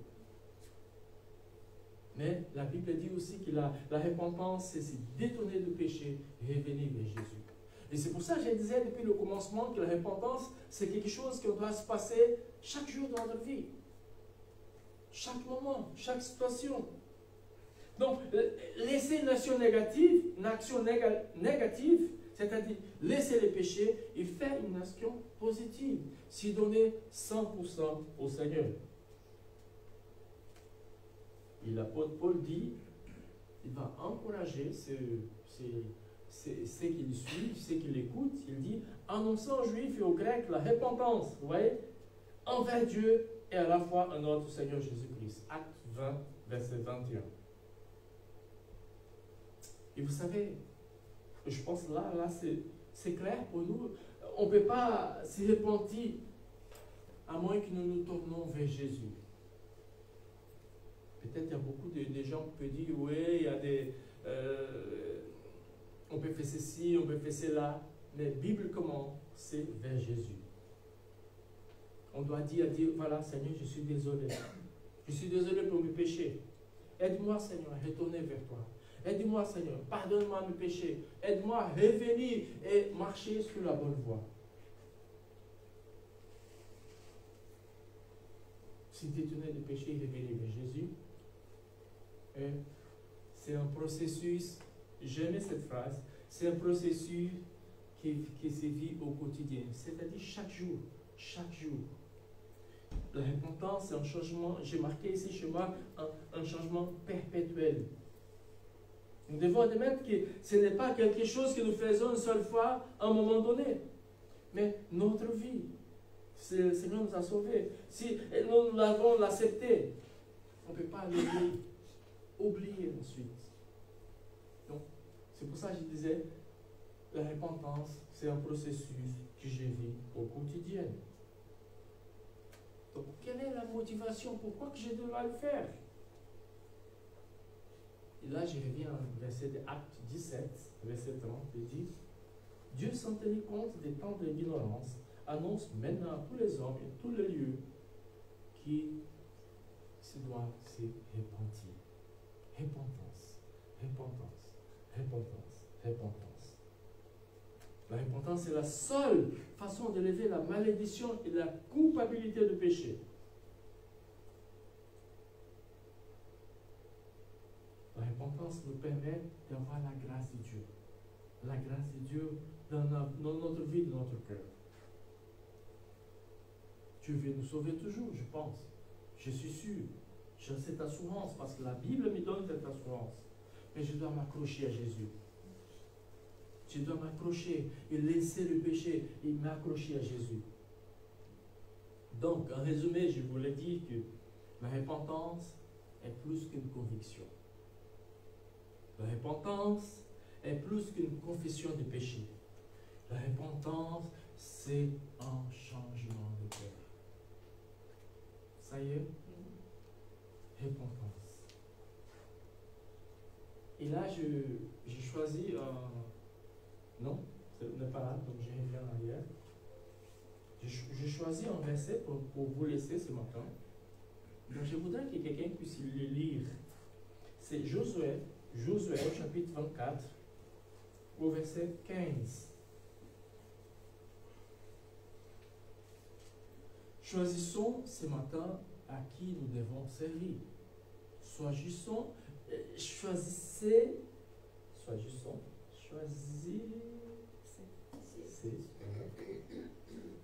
Mais la Bible dit aussi que la repentance, c'est se détourner du péché et revenir vers Jésus. Et c'est pour ça que je disais depuis le commencement que la repentance, c'est quelque chose qui doit se passer chaque jour dans notre vie. Chaque moment, chaque situation. Donc, laisser une action négative, c'est-à-dire laisser les péchés et faire une action positive. S'y donner 100% au Seigneur. Et l'apôtre Paul dit, il va encourager ceux qui le suivent, ceux qui l'écoutent. Il dit, annonçant aux Juifs et aux Grecs la repentance, vous voyez, envers Dieu et à la fois en notre Seigneur Jésus-Christ. Acte 20, verset 21. Et vous savez, je pense là c'est clair pour nous. On ne peut pas se repentir à moins que nous nous tournons vers Jésus. Peut-être il y a beaucoup de gens qui peuvent dire, oui, il y a des... on peut faire ceci, on peut faire cela. Mais bibliquement, c'est vers Jésus. On doit dire, voilà, Seigneur, je suis désolé. Je suis désolé pour mes péchés. Aide-moi, Seigneur, à retourner vers toi. Aide-moi, Seigneur, pardonne-moi mes péchés. Aide-moi à revenir et marcher sur la bonne voie. Si détourner du péché et revenir vers Jésus, c'est un processus, j'aimais cette phrase, c'est un processus qui se vit au quotidien, c'est-à-dire chaque jour, chaque jour. La repentance, c'est un changement, j'ai marqué ici chez moi, un changement perpétuel. Nous devons admettre que ce n'est pas quelque chose que nous faisons une seule fois, à un moment donné, mais notre vie. Le Seigneur nous a sauvés. Si nous l'avons accepté, on ne peut pas oublier ensuite. Donc, c'est pour ça que je disais, la repentance, c'est un processus que je vis au quotidien. Donc, quelle est la motivation? Pourquoi que je dois le faire? Et là, je reviens au verset de Acte 17, verset 30, il dit, Dieu, sans tenir compte des temps de l'ignorance, annonce maintenant à tous les hommes et tous les lieux qui se doivent se repentir. Repentance, repentance, repentance, repentance. La repentance est la seule façon de lever la malédiction et la culpabilité du péché. La repentance nous permet d'avoir la grâce de Dieu. La grâce de Dieu dans notre vie, dans notre cœur. Dieu veut nous sauver toujours, je pense. Je suis sûr. J'ai cette assurance parce que la Bible me donne cette assurance. Mais je dois m'accrocher à Jésus. Je dois m'accrocher et laisser le péché et m'accrocher à Jésus. Donc, en résumé, je voulais dire que la repentance est plus qu'une conviction. La repentance est plus qu'une confession de péché. La repentance, c'est un changement de cœur. Ça y est, repentance. Et là, j'ai choisi non, ce n'est pas là, donc je reviens en arrière. J'ai choisi un verset pour vous laisser ce matin. Donc je voudrais que quelqu'un puisse le lire. C'est Josué au chapitre 24, au verset 15. Choisissons ce matin à qui nous devons servir. Choisissez,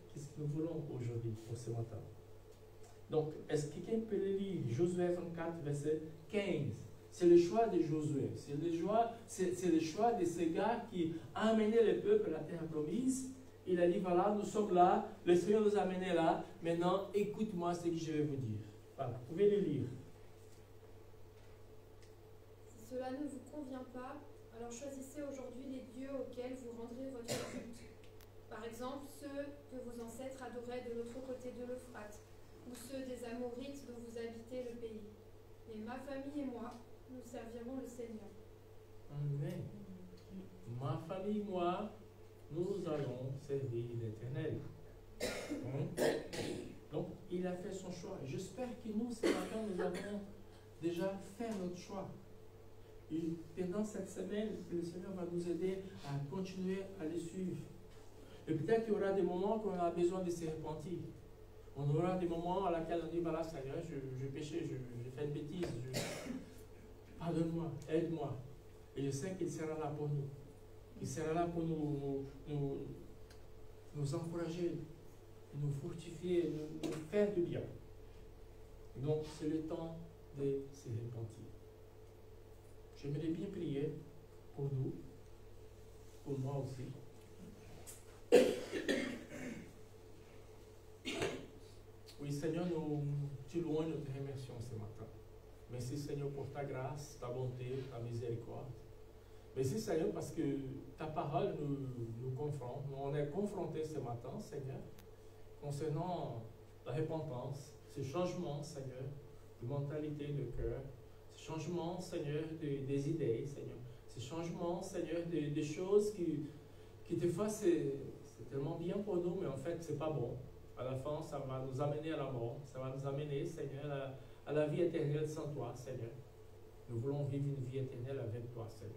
qu'est-ce que nous voulons aujourd'hui pour ce matin? Donc, est-ce que quelqu'un peut le lire? Josué 24, verset 15. C'est le choix de Josué. C'est le choix de ce gars qui a amené le peuple à la terre promise. Il a dit, voilà, nous sommes là, le Seigneur nous a amenés là. Maintenant, écoute-moi ce que je vais vous dire. Voilà, vous pouvez le lire. Si cela ne vous convient pas, alors choisissez aujourd'hui les dieux auxquels vous rendrez votre culte. Par exemple, ceux que vos ancêtres adoraient de l'autre côté de l'Euphrate, ou ceux des Amorites dont vous habitez le pays. Et ma famille et moi, nous servirons le Seigneur. Amen. Ma famille et moi, nous allons servir l'Éternel. Donc, il a fait son choix. J'espère que nous, ce matin, nous avons déjà fait notre choix. Et pendant cette semaine, le Seigneur va nous aider à continuer à le suivre. Et peut-être qu'il y aura des moments qu'on a besoin de se repentir. On aura des moments à laquelle on dit, voilà, Seigneur, je péché, je fais une bêtise. Pardonne-moi, aide-moi. Et je sais qu'il sera là pour nous. Il sera là pour nous encourager, nous fortifier, nous faire du bien. Donc, c'est le temps de se repentir. J'aimerais bien prier pour nous, pour moi aussi. Oui, Seigneur, nous te louons et nous te remercions ce matin. Merci, Seigneur, pour ta grâce, ta bonté, ta miséricorde. Merci, Seigneur, parce que ta parole nous confronte. On est confrontés ce matin, Seigneur, concernant la repentance, ce changement, Seigneur, de mentalité, de cœur, ce changement, Seigneur, des idées, Seigneur, ce changement, Seigneur, des choses qui des fois, c'est tellement bien pour nous, mais en fait, c'est pas bon. À la fin, ça va nous amener à la mort. Ça va nous amener, Seigneur, à la vie éternelle sans toi, Seigneur. Nous voulons vivre une vie éternelle avec toi, Seigneur.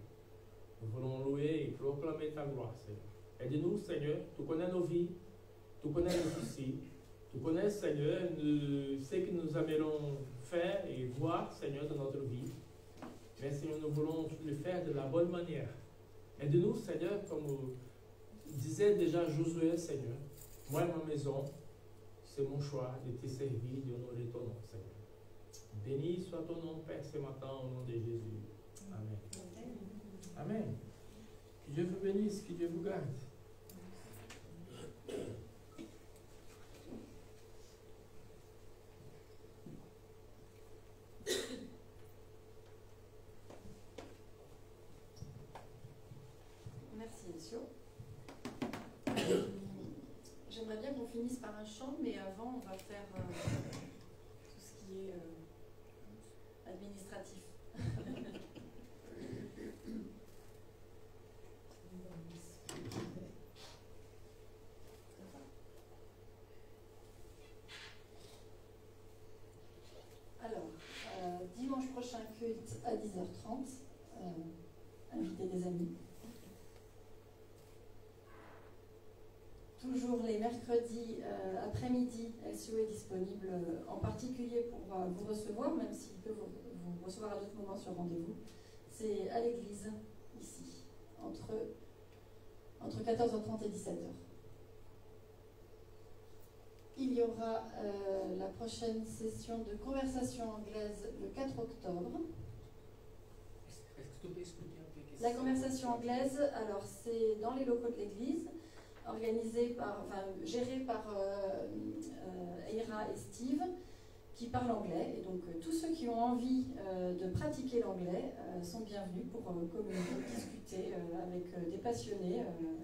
Nous voulons louer et proclamer ta gloire, Seigneur. Aide-nous, Seigneur. Tu connais nos vies. Tu connais nos soucis. Tu connais, Seigneur, ce que nous aimerions faire et voir, Seigneur, dans notre vie. Mais, Seigneur, nous voulons le faire de la bonne manière. Aide-nous, Seigneur, comme disait déjà Josué, Seigneur. Moi et ma maison, c'est mon choix de te servir, d'honorer ton nom, Seigneur. Béni soit ton nom, Père, ce matin, au nom de Jésus. Amen. Amen. Que Dieu vous bénisse, que Dieu vous garde. Merci, messieurs. J'aimerais bien qu'on finisse par un chant, mais avant, on va faire tout ce qui est administratif. Alors, dimanche prochain, culte à 10h30. Invitez des amis. Toujours les mercredis après-midi, LCO est disponible en particulier pour vous recevoir, même s'il peut vous recevoir à d'autres moments sur rendez-vous. C'est à l'église, ici, entre 14h30 et 17h. Il y aura la prochaine session de conversation anglaise le 4 octobre. Est-ce que tu peux expliquer un peu qu'est-ce que La conversation anglaise, alors c'est dans les locaux de l'église, géré par Eira et Steve. qui parle anglais. Et donc tous ceux qui ont envie de pratiquer l'anglais sont bienvenus pour communiquer, discuter avec des passionnés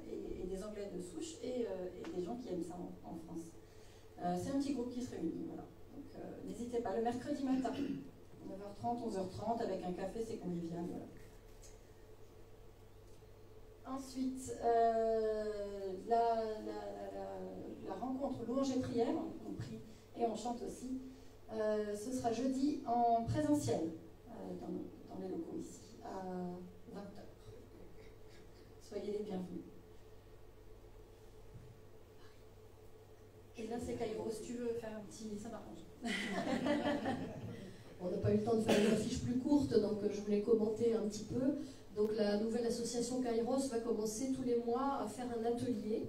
et des anglais de souche et des gens qui aiment ça en France. C'est un petit groupe qui se réunit, voilà. Donc n'hésitez pas, le mercredi matin, 9h30, 11h30, avec un café, c'est convivial, voilà. Ensuite, la rencontre louange et prière, on prie et on chante aussi, ce sera jeudi en présentiel dans les locaux ici, à 20h. Soyez les bienvenus. Et là, c'est Kairos, si tu veux faire un petit... ça m'arrange. On n'a pas eu le temps de faire une affiche plus courte, donc je voulais commenter un petit peu. Donc la nouvelle association Kairos va commencer tous les mois à faire un atelier.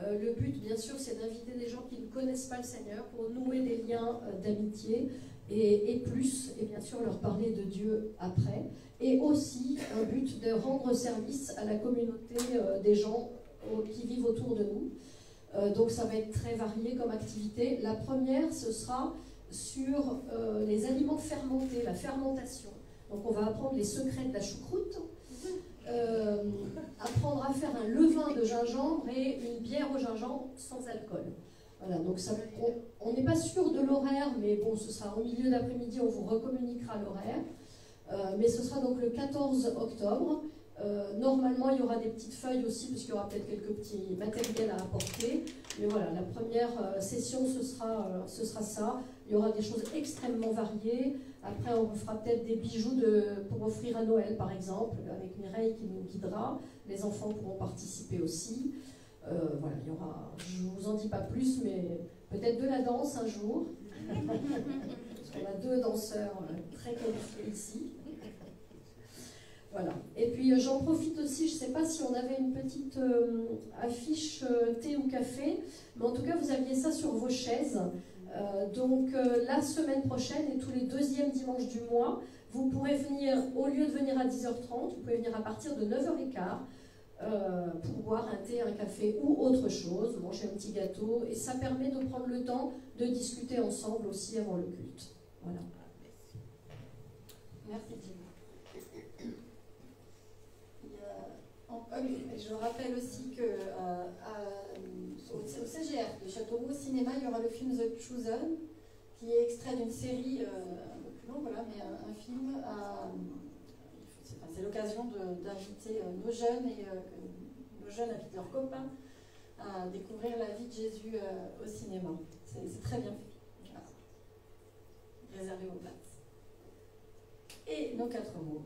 Le but, bien sûr, c'est d'inviter des gens qui ne connaissent pas le Seigneur pour nouer des liens d'amitié et plus, et bien sûr leur parler de Dieu après. Et aussi un but de rendre service à la communauté des gens qui vivent autour de nous. Donc ça va être très varié comme activité. La première, ce sera sur les aliments fermentés, la fermentation. Donc on va apprendre les secrets de la choucroute, apprendre à faire un levain de gingembre et une bière au gingembre sans alcool. Voilà, donc ça, on n'est pas sûr de l'horaire, mais bon, ce sera au milieu d'après-midi, on vous recommuniquera l'horaire. Mais ce sera donc le 14 octobre. Normalement, il y aura des petites feuilles aussi, parce qu'il y aura peut-être quelques petits matériels à apporter. Mais voilà, la première session, ce sera ça. Il y aura des choses extrêmement variées. Après, on vous fera peut-être des bijoux pour offrir à Noël, par exemple, avec Mireille qui nous guidera. Les enfants pourront participer aussi. Voilà, il y aura, je ne vous en dis pas plus, mais peut-être de la danse un jour. Parce qu'on a 2 danseurs très qualifiés ici. Voilà. Et puis j'en profite aussi, je ne sais pas si on avait une petite affiche thé ou café, mais en tout cas vous aviez ça sur vos chaises. Donc la semaine prochaine et tous les 2e dimanches du mois, vous pourrez venir, au lieu de venir à 10h30, vous pouvez venir à partir de 9h15 pour boire un thé, un café ou autre chose, manger un petit gâteau, et ça permet de prendre le temps de discuter ensemble aussi avant le culte. Voilà. Merci Jim. Je rappelle aussi que au CGR de Châteauroux, au cinéma, il y aura le film The Chosen, qui est extrait d'une série un peu plus longue, voilà, mais un film. C'est l'occasion d'inviter nos jeunes et que nos jeunes invitent leurs copains à découvrir la vie de Jésus au cinéma. C'est très bien fait. Voilà. Réservez vos places. Et nos 4 mots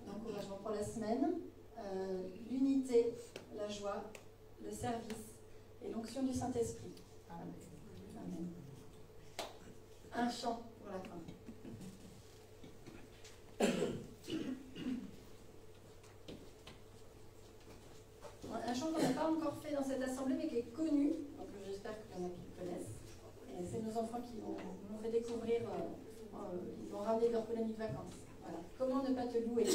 d'encouragement pour la semaine. L'unité, la joie, le service et l'onction du Saint-Esprit. Amen. Un chant pour la fin. Un chant qu'on n'a pas encore fait dans cette assemblée mais qui est connu, donc j'espère qu'il y en a qui le connaissent. Et c'est nos enfants qui l'ont fait découvrir, ils l'ont ramené de leur colonie de vacances. Voilà. Comment ne pas te louer?